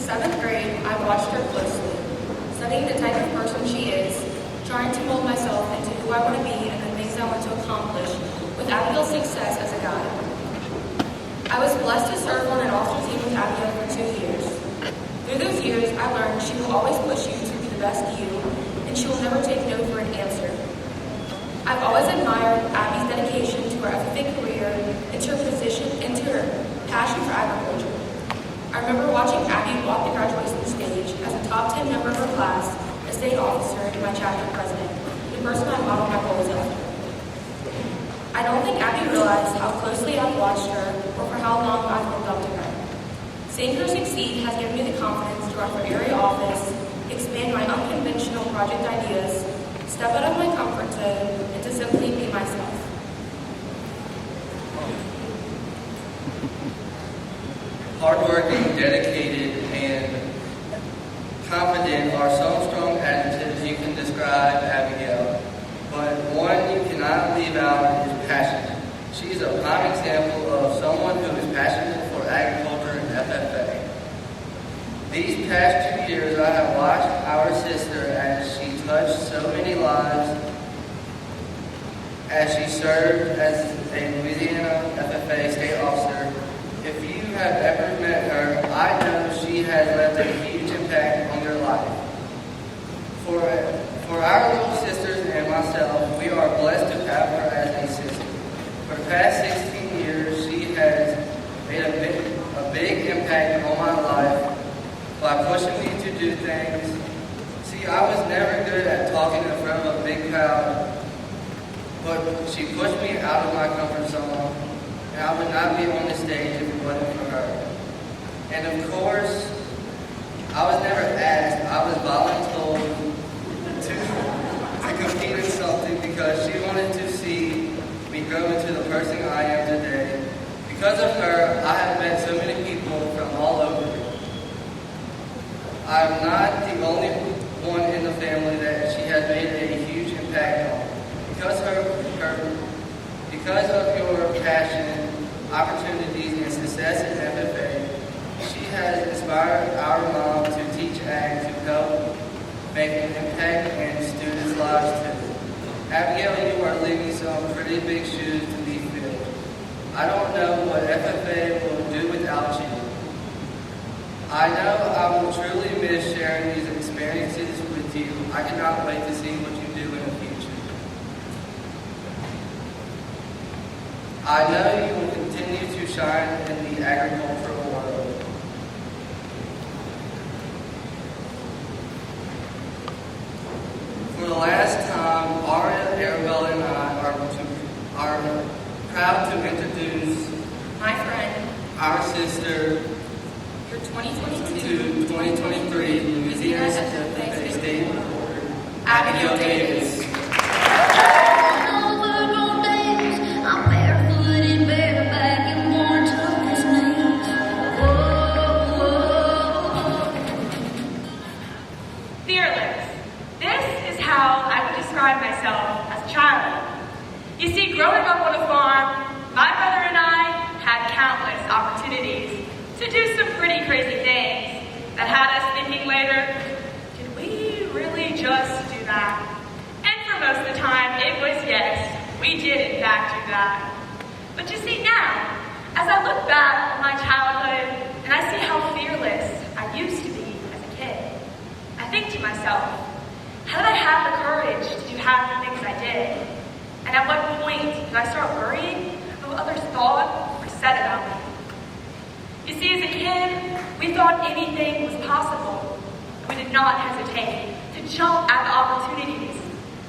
7th grade, I watched her closely, studying the type of person she is, trying to mold myself into who I want to be and the things I want to accomplish, with Abbygail's success as a guide. I was blessed to serve on an all-star team with Abbygail for 2 years. Through those years, I learned she will always push you to be the best you, and she will never take no for an answer. I've always admired Abby's dedication to her FFA career, into her passion for agriculture. I remember watching Abby walk the graduation stage as a top 10 member of her class, a state officer, and my chapter president, the person I modeled my goals after. I don't think Abby realized how closely I've watched her or for how long I've looked up to her. Seeing her succeed has given me the confidence to run for area office, expand my unconventional project ideas, step out of my comfort zone, and to simply be myself. Hardworking, dedicated, and confident are some strong adjectives you can describe Abbygail, but one you cannot leave out is passionate. She's a prime example of someone who is passionate for agriculture and FFA. These past 2 years, I have watched our sister as she touched so many lives, as she served as a Louisiana FFA state officer. If you have ever met her, I know she has left a huge impact on your life. For our little sisters and myself, we are blessed to have her as a sister. For the past 16 years, she has made a big impact on my life by pushing me to do things. See, I was never good at talking in front of a big crowd, but she pushed me out of my comfort zone, and I would not be on the stage if it wasn't for her. And of course, I was never asked, I was voluntold to compete in something because she wanted to see me grow into the person I am today. Because of her, I have met so many people from all over. I'm not the only one in the family that she has made a huge impact on. Because of your passion, opportunities, and success in FFA, she has inspired our mom to teach ag to help make an impact in students' lives too. Abbygail, you are leaving some pretty big shoes to be filled. I don't know what FFA will do without you. I know I will truly miss sharing these experiences with you. I cannot wait to see what you do in the future. I know you will continue to shine in the agricultural world. For the last time, Aria, Arabella, and I are proud to introduce My friend, our sister, your to 2023 Louisiana FFA State Reporter, Abbygail Davis. Fearless. This is how I would describe myself as a child. You see, growing up on a farm, my brother and I had countless opportunities to do some pretty crazy things that had us thinking later, did we really just do that? And for most of the time, it was yes, we did in fact do that. But you see now, as I look back on my childhood and I see how fearless I used to be as a kid, I think to myself, how did I have the courage to do half the things I did? And at what point did I start worrying about what others thought or said about me? You see, as a kid, we thought anything was possible. We did not hesitate to jump at the opportunities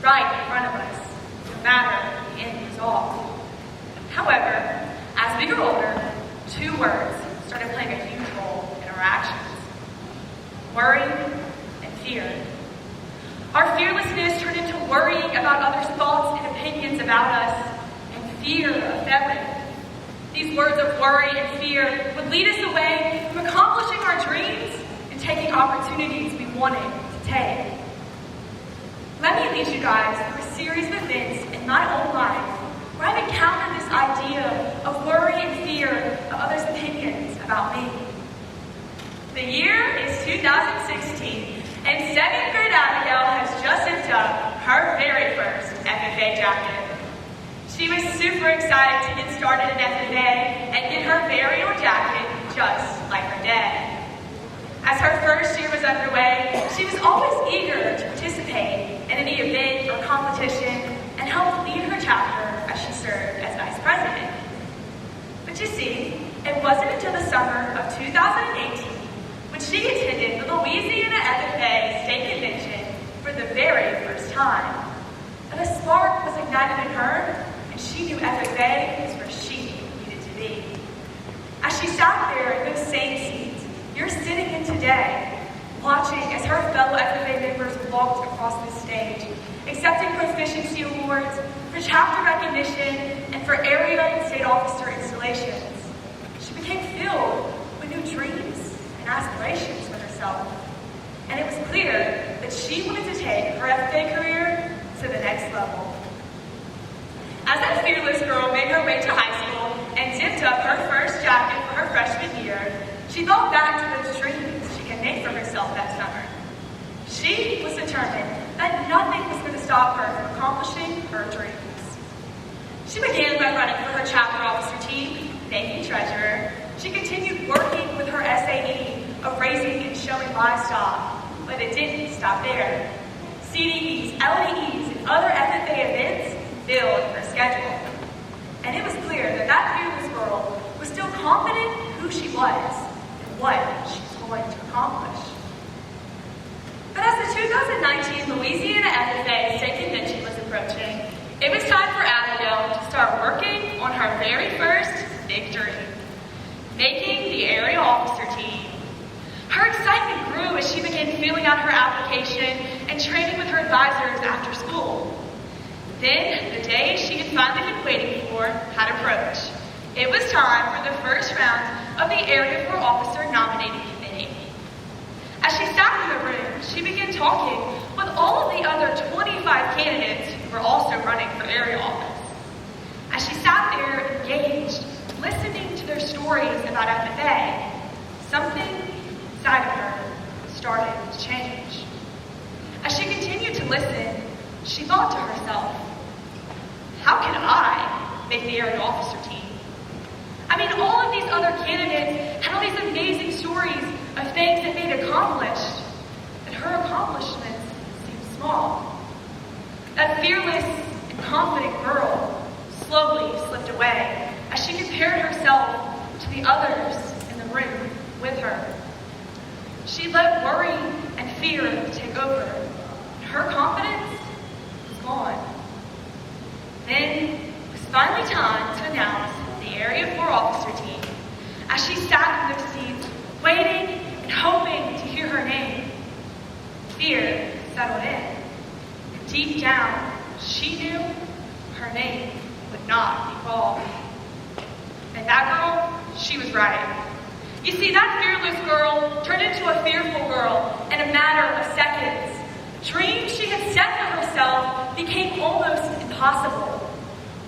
right in front of us, no matter the end result. However, as we grew older, 2 words started playing a huge role in our actions: worry and fear. Our fearlessness turned into worrying about others' thoughts and opinions about us, and fear of failing. These words of worry and fear would lead us away from accomplishing our dreams and taking opportunities we wanted to take. Let me lead you guys through a series of events in my own life where I've encountered this idea of worry and fear of others' opinions about me. The year is 2016, and 7th grade Abbygail has just zipped up her very first FFA jacket. She was super excited to get started in FFA and get her very own jacket just like her dad. As her first year was underway, she was always eager to participate in any event or competition and help lead her chapter as she served as vice president. But you see, it wasn't until the summer of 2018 when she attended the Louisiana FFA State Convention for the very first time that a spark was ignited in her, and she knew FFA was where she needed to be. As she sat there in those same seats you're sitting in today, watching as her fellow FFA members walked across the stage, accepting proficiency awards for chapter recognition and for area and state officer installations, she became filled with new dreams and aspirations for herself. And it was clear that she wanted to take her FFA career to the next level. As that fearless girl made her way to high school and zipped up her first jacket for her freshman year, she thought back to those dreams she had made for herself that summer. She was determined that nothing was going to stop her from accomplishing her dreams. She began by running for her chapter officer team, making treasurer. She continued working with her SAE of raising and showing livestock, but it didn't stop there. CDEs, LDEs, and other FFA events filled her schedule. And it was clear that that fearless girl was still confident in who she was and what she was going to accomplish. But as the 2019 Louisiana FFA State Convention was approaching, it was time for Abbygail to start working on her very first big dream, making the area officer team. Her excitement grew as she began filling out her application and training with her advisors after school. Then, the day she had finally been waiting for had approached. It was time for the first round of the Area for Officer Nominating Committee. As she sat in the room, she began talking with all of the other 25 candidates who were also running for area office. As she sat there engaged, listening to their stories about FFA, something inside of her started to change. As she continued to listen, she thought to herself, how can I make the area officer team? I mean, all of these other candidates had all these amazing stories of things that they'd accomplished, but her accomplishments seemed small. That fearless and confident girl slowly slipped away as she compared herself to the others in the room with her. She let worry and fear take over, and her confidence was gone. Then it was finally time to announce the Area 4 officer team. As she sat in those seats, waiting and hoping to hear her name, fear settled in. And deep down, she knew her name would not be called. And that girl, she was right. You see, that fearless girl turned into a fearful girl in a matter of seconds. Dreams she had set for herself became almost impossible.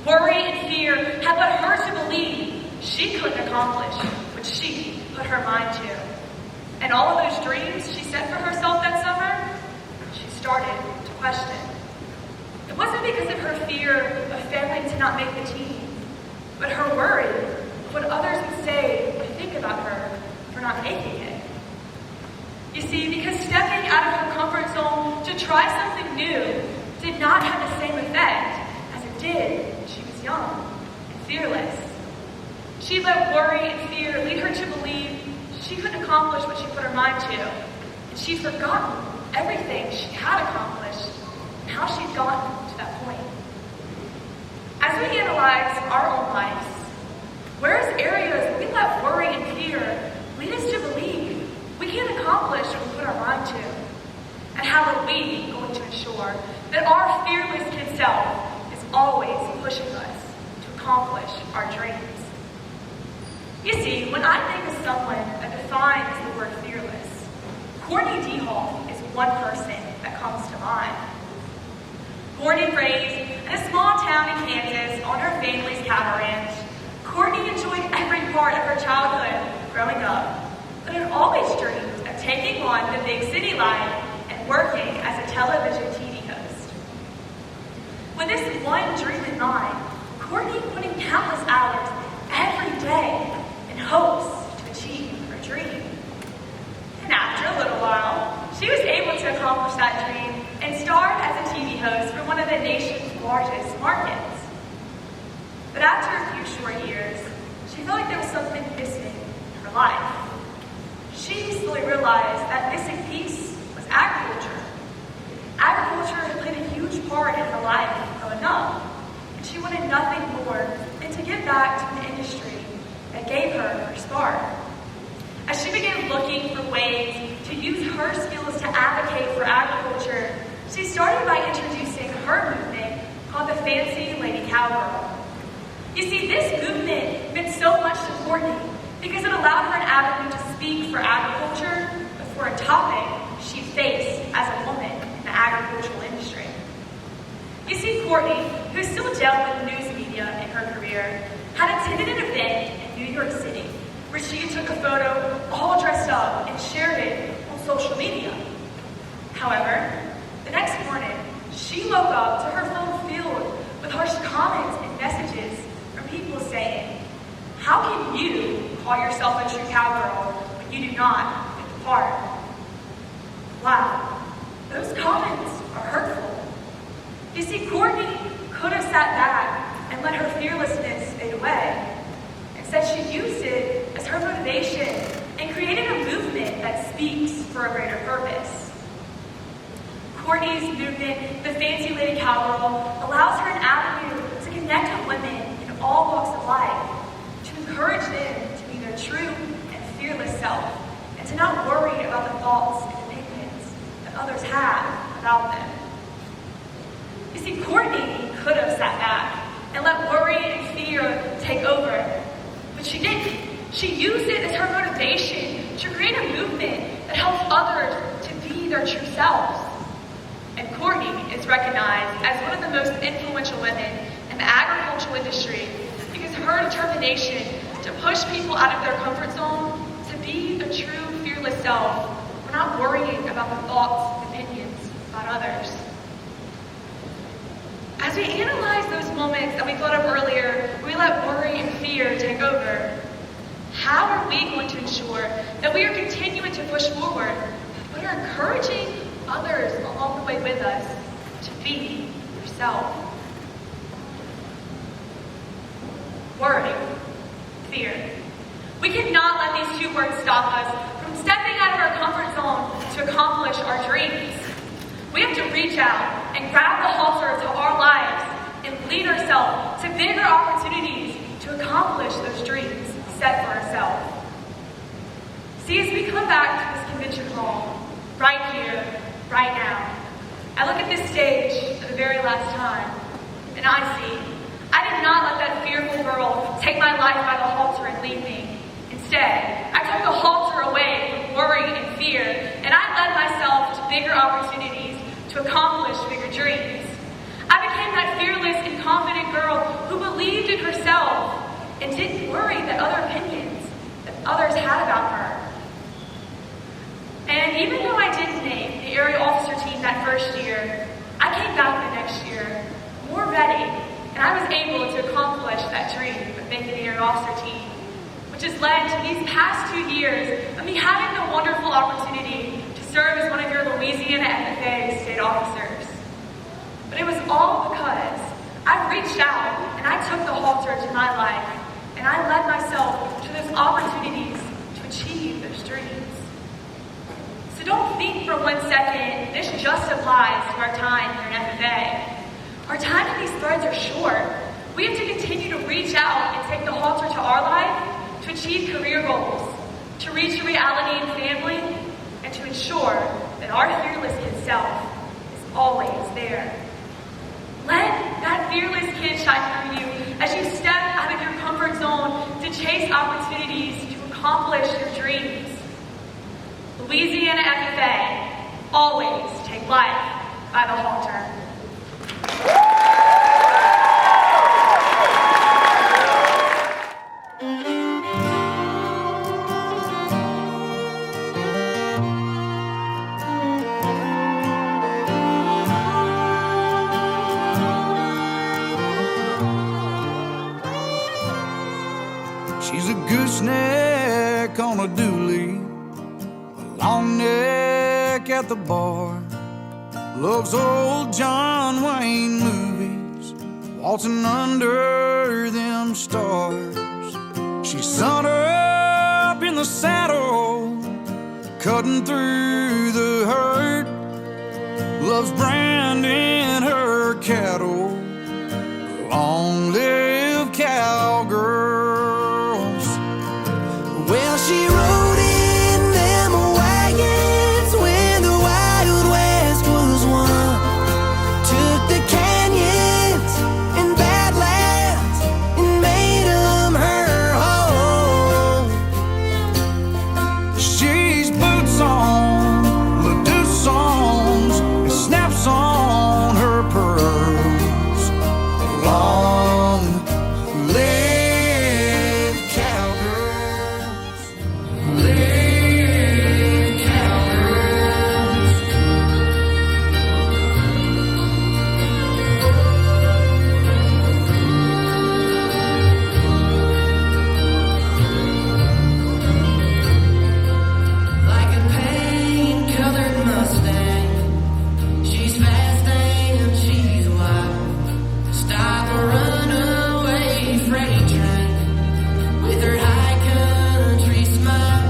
Worry and fear had led her to believe she couldn't accomplish what she put her mind to. And all of those dreams she set for herself that summer, she started to question. It wasn't because of her fear of failing to not make the team, but her worry of what others would say or think about her for not making it. You see, because stepping out of her comfort zone to try something new did not have the same effect as it did when she was young and fearless. She let worry and fear lead her to believe she couldn't accomplish what she put her mind to, and she'd forgotten everything she had accomplished and how she'd gotten to that point. As we analyze our own lives, where's areas we let worry and fear lead us to believe we can't accomplish what we put our mind to? And how are we going to ensure that our fearless kid self is always pushing us to accomplish our dreams? You see, when I think of someone that defines the word fearless, Courtney D. Hall is one person that comes to mind. Born and raised in a small town in Kansas on her family's cattle ranch, Courtney enjoyed every part of her childhood growing up, but had always dreamed of taking on the big city life and working as a television TV host. With this one dream in mind, Courtney put in countless hours every day in hopes to achieve her dream. And after a little while, she was able to accomplish that dream and starred as a TV host for one of the nation's largest markets. But after a few short years, she felt like there was something missing in her life. She slowly realized that missing piece was agriculture. Agriculture had played a huge part in her life growing up, and she wanted nothing more than to get back to an industry that gave her her spark. As she began looking for ways to use her skills to advocate for agriculture, she started by introducing her movement called the Fancy Lady Cowgirl. You see, this movement meant so much to Courtney because it allowed her an avenue to speak for agriculture, but for a topic she faced as a woman in the agricultural industry. You see, Courtney, who still dealt with news media in her career, had attended an event in New York City where she took a photo all dressed up and shared it on social media. However, the next morning, she woke up to her phone filled with harsh comments and messages from people saying, "How can you call yourself a true cowgirl when you do not fit the part?" Wow, those comments are hurtful. You see, Courtney could have sat back and let her fearlessness fade away. Instead, she used it as her motivation and created a movement that speaks for a greater purpose. Courtney's movement, the Fancy Lady Cowgirl, allows her an avenue to connect with women in all walks of life, to encourage them to be their true and fearless self, and to not worry about the thoughts and opinions that others have about them. You see, Courtney could have sat back and let worry and fear take over, but she didn't. She used it as her motivation to create a movement that helps others to be their true selves. And Courtney is recognized as one of the most influential women in the agricultural industry because of her determination to push people out of their comfort zone to be a true, fearless self. We're not worrying about the thoughts and opinions about others. As we analyze those moments that we brought up earlier, we let worry and fear take over. How are we going to ensure that we are continuing to push forward, but are encouraging others along the way with us to be yourself? Worry, fear. We cannot let these two words stop us from stepping out of our comfort zone to accomplish our dreams. We have to reach out and grab the halter to our lives and lead ourselves to bigger opportunities to accomplish those dreams set for ourselves. See, as we come back to this convention hall, right here, right now, I look at this stage for the very last time, and I see I did not let that fearful girl take my life by the halter and lead me. Instead, I took the halter away from worry and fear, and I led myself to bigger opportunities to accomplish bigger dreams. I became that fearless and confident girl who believed in herself and didn't worry that other opinions that others had about her. And even though I didn't make the area officer team that first year, I came back the next year more ready, and I was able to accomplish that dream of making the area officer team, which has led to these past 2 years of me having the wonderful opportunity to serve as one of your Louisiana FFA state officers. But it was all because I reached out and I took the halter to my life, and I led myself to those opportunities to achieve those dreams. So don't think for 1 second this just applies to our time here in FFA. Our time in these threads are short. We have to continue to reach out and take the halter to our life to achieve career goals, to reach a reality in family, and to ensure that our fearless kid self is always there. Let that fearless kid shine through you as you step out of your comfort zone to chase opportunities to accomplish your dreams. Louisiana FFA, always take life by the halter. back on a dually, a long neck at the bar. Loves old John Wayne movies, waltzing under them stars. She's sun up in the saddle, cutting through the herd. Loves branding her cattle. Long live cowgirls. Well, she rode in them wagons when the Wild West was won. Took the canyons and badlands and made them her home. She's boots on, Ledoux songs, and snaps on her pearls. Long live cowgirls. Live cowgirls. Like a paint-colored Mustang, she's fast and she's wild. Stop a runaway freight train with her high country smile.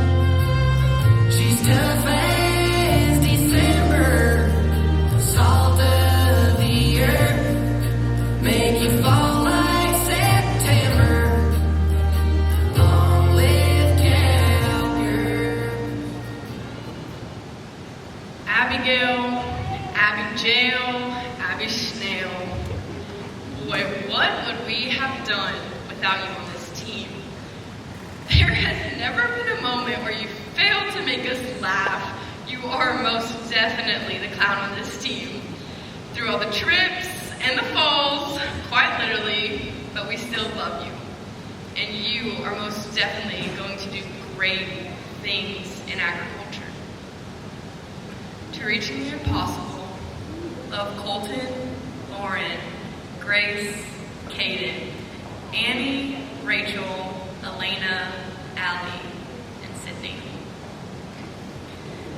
She's tough as December, salt of the earth, make you fall like September. Long live cowgirl. Abbygail, Abbygail, Abby Snail. Boy, what would we have done without you on this team? There has never been a moment where you failed to make us laugh. You are most definitely the clown on this team. Through all the trips and the falls, quite literally, but we still love you. And you are most definitely going to do great things in agriculture. To reach the impossible, love Colton, Lauren, Grace, Kaden, Annie, Rachel, Elena, Allie, and Sydney.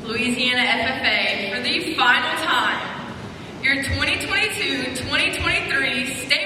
Louisiana FFA, for the final time, your 2022-2023 state